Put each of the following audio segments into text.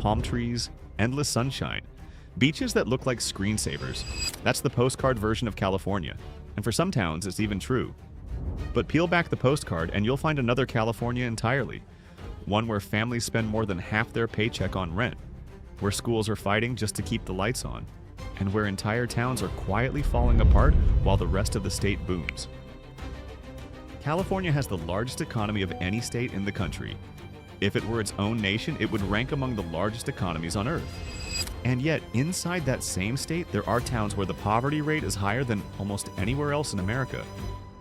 palm trees, endless sunshine, beaches that look like screensavers. That's the postcard version of California, and for some towns it's even true. But peel back the postcard and you'll find another California entirely. One where families spend more than half their paycheck on rent, where schools are fighting just to keep the lights on, and where entire towns are quietly falling apart while the rest of the state booms. California has the largest economy of any state in the country. If it were its own nation, it would rank among the largest economies on Earth. And yet, inside that same state, there are towns where the poverty rate is higher than almost anywhere else in America,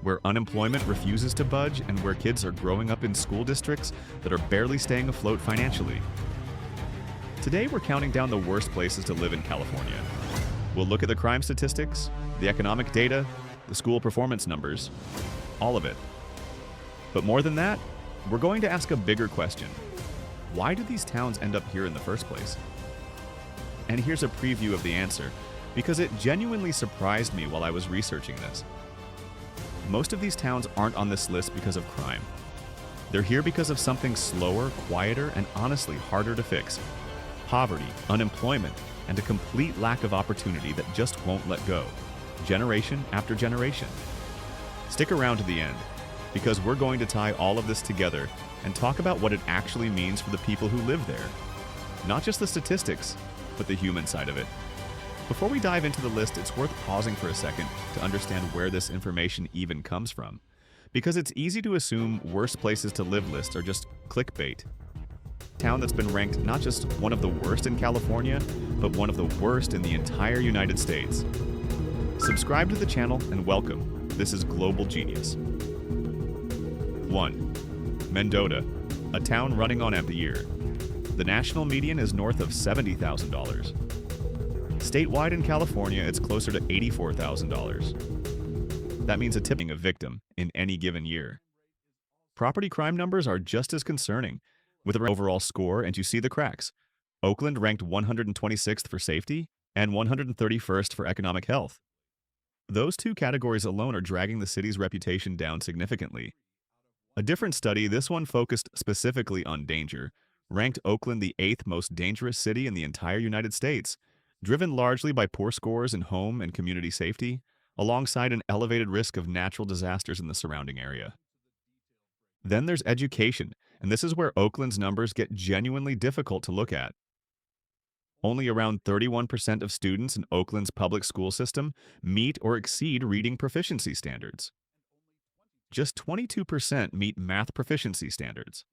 where unemployment refuses to budge, and where kids are growing up in school districts that are barely staying afloat financially. Today, we're counting down the worst places to live in California. We'll look at the crime statistics, the economic data, the school performance numbers, all of it. But more than that, we're going to ask a bigger question. Why do these towns end up here in the first place? And here's a preview of the answer, because it genuinely surprised me while I was researching this. Most of these towns aren't on this list because of crime. They're here because of something slower, quieter, and honestly harder to fix. Poverty, unemployment, and a complete lack of opportunity that just won't let go, generation after generation. Stick around to the end, because we're going to tie all of this together and talk about what it actually means for the people who live there. Not just the statistics, but the human side of it. Before we dive into the list, it's worth pausing for a second to understand where this information even comes from, because it's easy to assume worst places to live lists are just clickbait. Town that's been ranked not just one of the worst in California, but one of the worst in the entire United States. Subscribe to the channel and welcome. This is Global Genius. 1. Mendota, a town running on empty year. The national median is north of $70,000. Statewide in California, it's closer to $84,000. That means a tipping a victim in any given year. Property crime numbers are just as concerning, with an overall score, and you see the cracks. Oakland ranked 126th for safety and 131st for economic health. Those two categories alone are dragging the city's reputation down significantly. A different study, this one focused specifically on danger, ranked Oakland the 8th most dangerous city in the entire United States, driven largely by poor scores in home and community safety, alongside an elevated risk of natural disasters in the surrounding area. Then there's education, and this is where Oakland's numbers get genuinely difficult to look at. Only around 31% of students in Oakland's public school system meet or exceed reading proficiency standards. Just 22% meet math proficiency standards.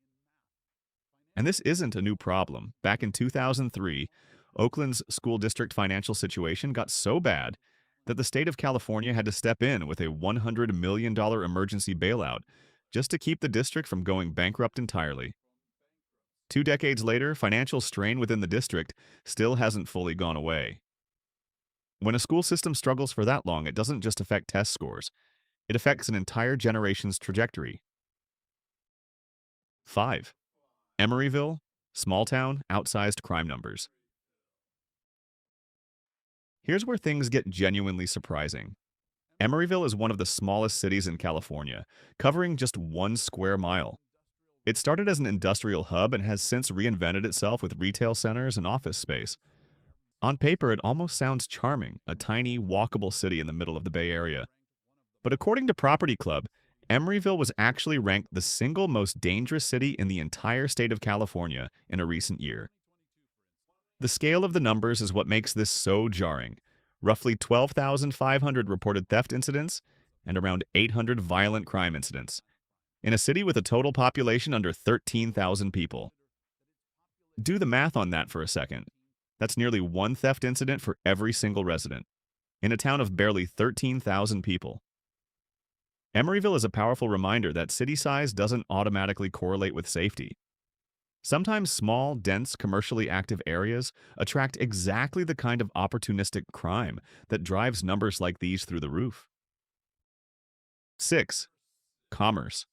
And this isn't a new problem. Back in 2003, Oakland's school district financial situation got so bad that the state of California had to step in with a $100 million emergency bailout just to keep the district from going bankrupt entirely. 2 decades later, financial strain within the district still hasn't fully gone away. When a school system struggles for that long, it doesn't just affect test scores. It affects an entire generation's trajectory. 5. Emeryville, small town, outsized crime numbers. Here's where things get genuinely surprising. Emeryville is one of the smallest cities in California, covering just 1 square mile. It started as an industrial hub and has since reinvented itself with retail centers and office space. On paper, it almost sounds charming, a tiny, walkable city in the middle of the Bay Area. But according to Property Club, Emeryville was actually ranked the single most dangerous city in the entire state of California in a recent year. The scale of the numbers is what makes this so jarring. Roughly 12,500 reported theft incidents and around 800 violent crime incidents, in a city with a total population under 13,000 people. Do the math on that for a second. That's nearly 1 theft incident for every single resident, in a town of barely 13,000 people. Emeryville is a powerful reminder that city size doesn't automatically correlate with safety. Sometimes small, dense, commercially active areas attract exactly the kind of opportunistic crime that drives numbers like these through the roof. 6. Commerce.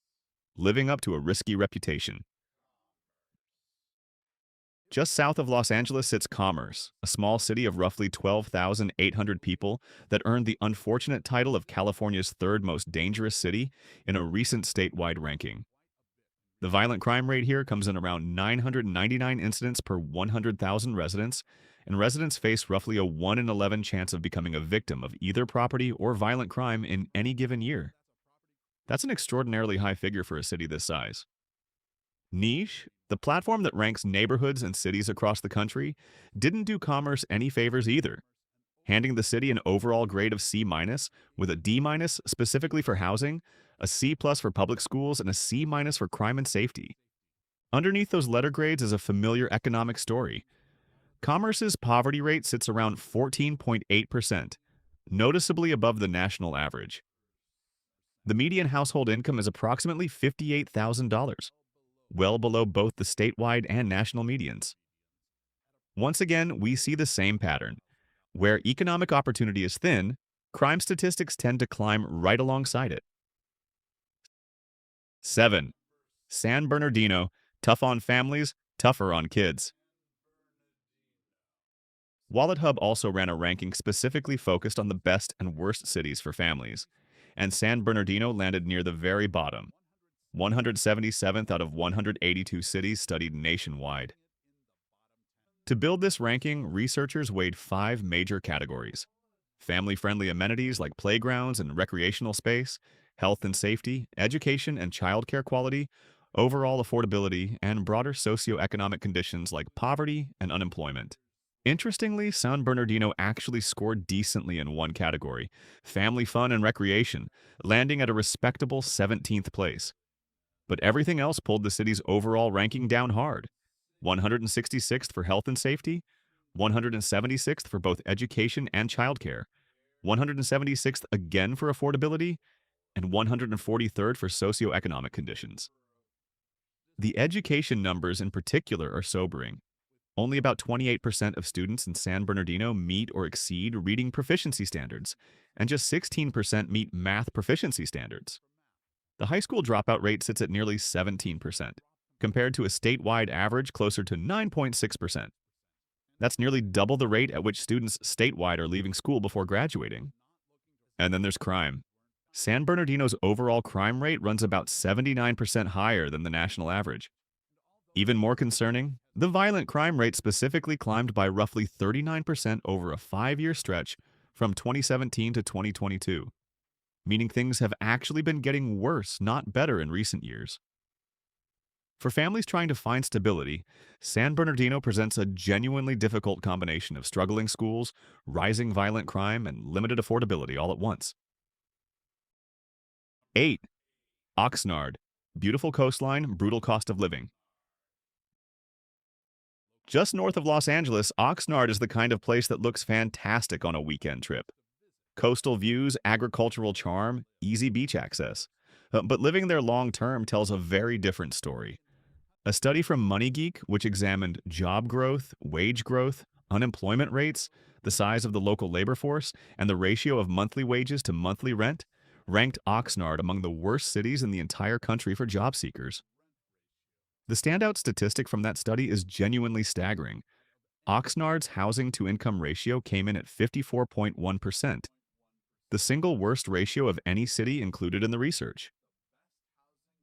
Living up to a risky reputation. Just south of Los Angeles sits Commerce, a small city of roughly 12,800 people that earned the unfortunate title of California's 3rd most dangerous city in a recent statewide ranking. The violent crime rate here comes in around 999 incidents per 100,000 residents, and residents face roughly a 1 in 11 chance of becoming a victim of either property or violent crime in any given year. That's an extraordinarily high figure for a city this size. Niche, the platform that ranks neighborhoods and cities across the country, didn't do commerce any favors either, handing the city an overall grade of C minus, with a D minus specifically for housing, a C plus for public schools, and a C minus for crime and safety. Underneath those letter grades is a familiar economic story. Commerce's poverty rate sits around 14.8%, noticeably above the national average. The median household income is approximately $58,000, well below both the statewide and national medians. Once again, we see the same pattern. Where economic opportunity is thin, crime statistics tend to climb right alongside it. 7. San Bernardino, tough on families, tougher on kids. WalletHub also ran a ranking specifically focused on the best and worst cities for families, and San Bernardino landed near the very bottom, 177th out of 182 cities studied nationwide. To build this ranking, researchers weighed 5 major categories: family-friendly amenities like playgrounds and recreational space, health and safety, education and childcare quality, overall affordability, and broader socioeconomic conditions like poverty and unemployment. Interestingly, San Bernardino actually scored decently in one category, family fun and recreation, landing at a respectable 17th place. But everything else pulled the city's overall ranking down hard: 166th for health and safety, 176th for both education and childcare, 176th again for affordability, and 143rd for socioeconomic conditions. The education numbers in particular are sobering. Only about 28% of students in San Bernardino meet or exceed reading proficiency standards, and just 16% meet math proficiency standards. The high school dropout rate sits at nearly 17%, compared to a statewide average closer to 9.6%. That's nearly double the rate at which students statewide are leaving school before graduating. And then there's crime. San Bernardino's overall crime rate runs about 79% higher than the national average. Even more concerning, the violent crime rate specifically climbed by roughly 39% over a 5-year stretch from 2017 to 2022, meaning things have actually been getting worse, not better, in recent years. For families trying to find stability, San Bernardino presents a genuinely difficult combination of struggling schools, rising violent crime, and limited affordability all at once. 8. Oxnard. Beautiful coastline, brutal cost of living. Just north of Los Angeles, Oxnard is the kind of place that looks fantastic on a weekend trip. Coastal views, agricultural charm, easy beach access. But living there long-term tells a very different story. A study from MoneyGeek, which examined job growth, wage growth, unemployment rates, the size of the local labor force, and the ratio of monthly wages to monthly rent, ranked Oxnard among the worst cities in the entire country for job seekers. The standout statistic from that study is genuinely staggering. Oxnard's housing-to-income ratio came in at 54.1%, the single worst ratio of any city included in the research.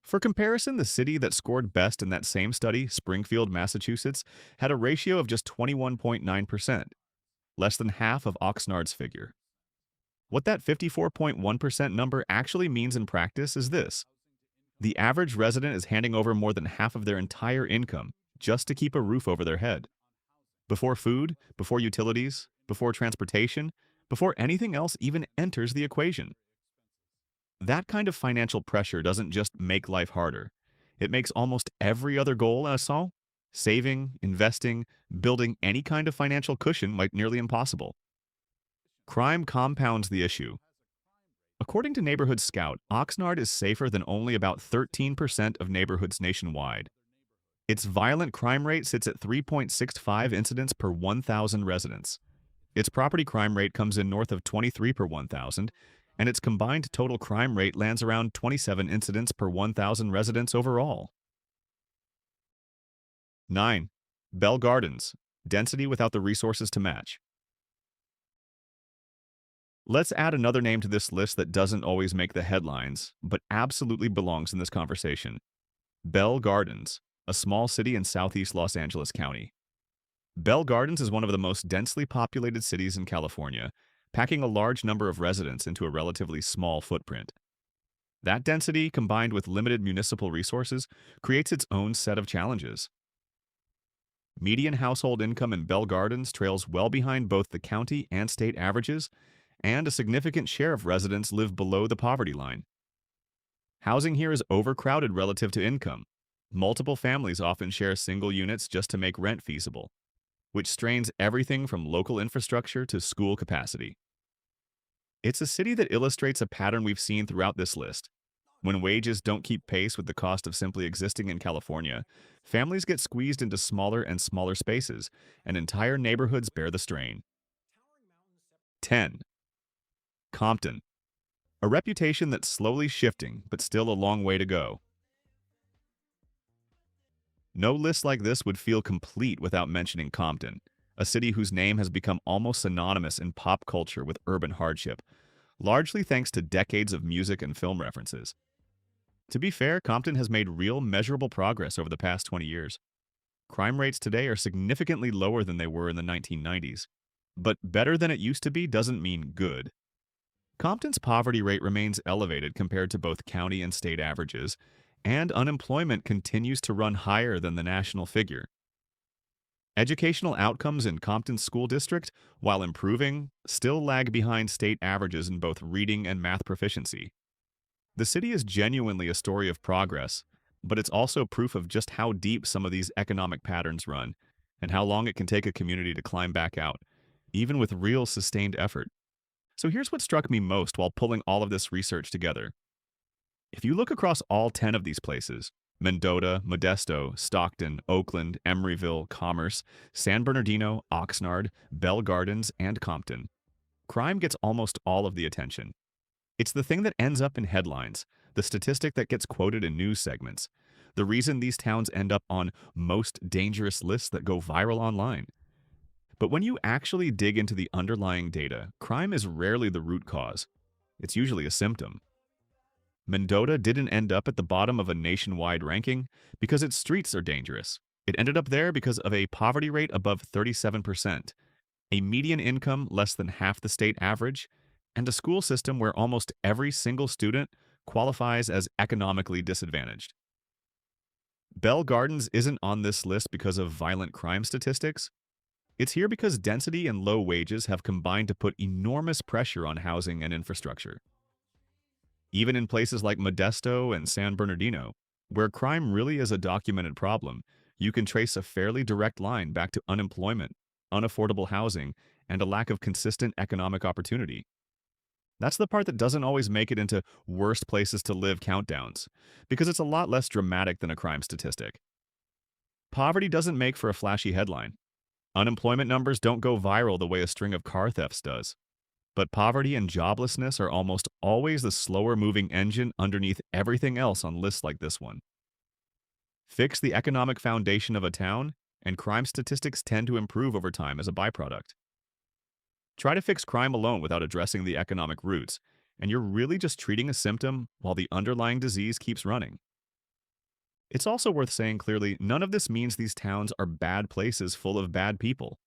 For comparison, the city that scored best in that same study, Springfield, Massachusetts, had a ratio of just 21.9%, less than half of Oxnard's figure. What that 54.1% number actually means in practice is this: the average resident is handing over more than half of their entire income just to keep a roof over their head. Before food, before utilities, before transportation, before anything else even enters the equation. That kind of financial pressure doesn't just make life harder. It makes almost every other goal in a SAL, saving, investing, building any kind of financial cushion, like nearly impossible. Crime compounds the issue. According to Neighborhood Scout, Oxnard is safer than only about 13% of neighborhoods nationwide. Its violent crime rate sits at 3.65 incidents per 1,000 residents. Its property crime rate comes in north of 23 per 1,000, and its combined total crime rate lands around 27 incidents per 1,000 residents overall. 9. Bell Gardens. Density without the resources to match. Let's add another name to this list that doesn't always make the headlines, but absolutely belongs in this conversation: Bell Gardens, a small city in southeast Los Angeles County. Bell Gardens is one of the most densely populated cities in California, packing a large number of residents into a relatively small footprint. That density, combined with limited municipal resources, creates its own set of challenges. Median household income in Bell Gardens trails well behind both the county and state averages, and a significant share of residents live below the poverty line. Housing here is overcrowded relative to income. Multiple families often share single units just to make rent feasible, which strains everything from local infrastructure to school capacity. It's a city that illustrates a pattern we've seen throughout this list. When wages don't keep pace with the cost of simply existing in California, families get squeezed into smaller and smaller spaces, and entire neighborhoods bear the strain. 10. Compton. A reputation that's slowly shifting, but still a long way to go. No list like this would feel complete without mentioning Compton, a city whose name has become almost synonymous in pop culture with urban hardship, largely thanks to decades of music and film references. To be fair, Compton has made real measurable progress over the past 20 years. Crime rates today are significantly lower than they were in the 1990s. But better than it used to be doesn't mean good. Compton's poverty rate remains elevated compared to both county and state averages, and unemployment continues to run higher than the national figure. Educational outcomes in Compton's school district, while improving, still lag behind state averages in both reading and math proficiency. The city is genuinely a story of progress, but it's also proof of just how deep some of these economic patterns run, and how long it can take a community to climb back out, even with real sustained effort. So here's what struck me most while pulling all of this research together. If you look across all 10 of these places, Mendota, Modesto, Stockton, Oakland, Emeryville, Commerce, San Bernardino, Oxnard, Bell Gardens, and Compton, crime gets almost all of the attention. It's the thing that ends up in headlines, the statistic that gets quoted in news segments, the reason these towns end up on most dangerous lists that go viral online. But when you actually dig into the underlying data, crime is rarely the root cause. It's usually a symptom. Mendota didn't end up at the bottom of a nationwide ranking because its streets are dangerous. It ended up there because of a poverty rate above 37%, a median income less than half the state average, and a school system where almost every single student qualifies as economically disadvantaged. Bell Gardens isn't on this list because of violent crime statistics. It's here because density and low wages have combined to put enormous pressure on housing and infrastructure. Even in places like Modesto and San Bernardino, where crime really is a documented problem, you can trace a fairly direct line back to unemployment, unaffordable housing, and a lack of consistent economic opportunity. That's the part that doesn't always make it into worst places to live countdowns, because it's a lot less dramatic than a crime statistic. Poverty doesn't make for a flashy headline. Unemployment numbers don't go viral the way a string of car thefts does. But poverty and joblessness are almost always the slower-moving engine underneath everything else on lists like this one. Fix the economic foundation of a town, and crime statistics tend to improve over time as a byproduct. Try to fix crime alone without addressing the economic roots, and you're really just treating a symptom while the underlying disease keeps running. It's also worth saying clearly, none of this means these towns are bad places full of bad people.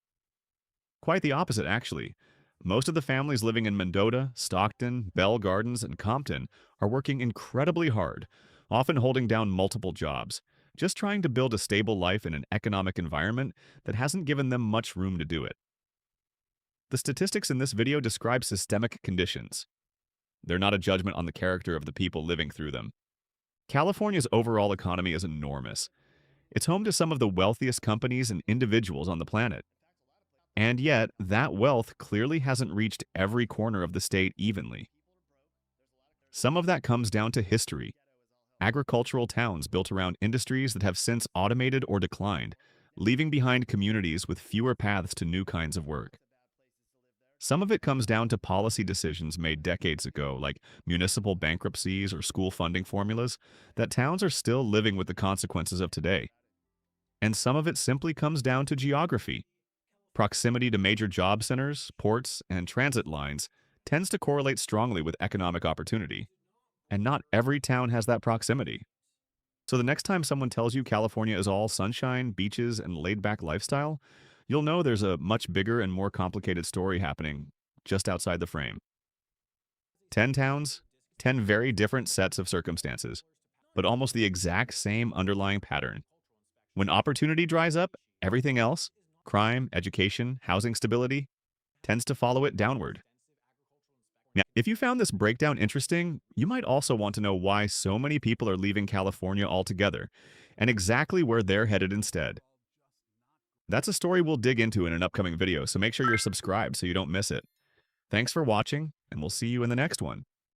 Quite the opposite, actually. Most of the families living in Mendota, Stockton, Bell Gardens, and Compton are working incredibly hard, often holding down multiple jobs, just trying to build a stable life in an economic environment that hasn't given them much room to do it. The statistics in this video describe systemic conditions. They're not a judgment on the character of the people living through them. California's overall economy is enormous. It's home to some of the wealthiest companies and individuals on the planet. And yet, that wealth clearly hasn't reached every corner of the state evenly. Some of that comes down to history. Agricultural towns built around industries that have since automated or declined, leaving behind communities with fewer paths to new kinds of work. Some of it comes down to policy decisions made decades ago, like municipal bankruptcies or school funding formulas, that towns are still living with the consequences of today. And some of it simply comes down to geography. Proximity to major job centers, ports, and transit lines tends to correlate strongly with economic opportunity, and not every town has that proximity. So the next time someone tells you California is all sunshine, beaches, and laid-back lifestyle, you'll know there's a much bigger and more complicated story happening just outside the frame. 10 towns, 10 very different sets of circumstances, but almost the exact same underlying pattern. When opportunity dries up, everything else, crime, education, housing stability, tends to follow it downward. Now, if you found this breakdown interesting, you might also want to know why so many people are leaving California altogether and exactly where they're headed instead. That's a story we'll dig into in an upcoming video, so make sure you're subscribed so you don't miss it. Thanks for watching, and we'll see you in the next one.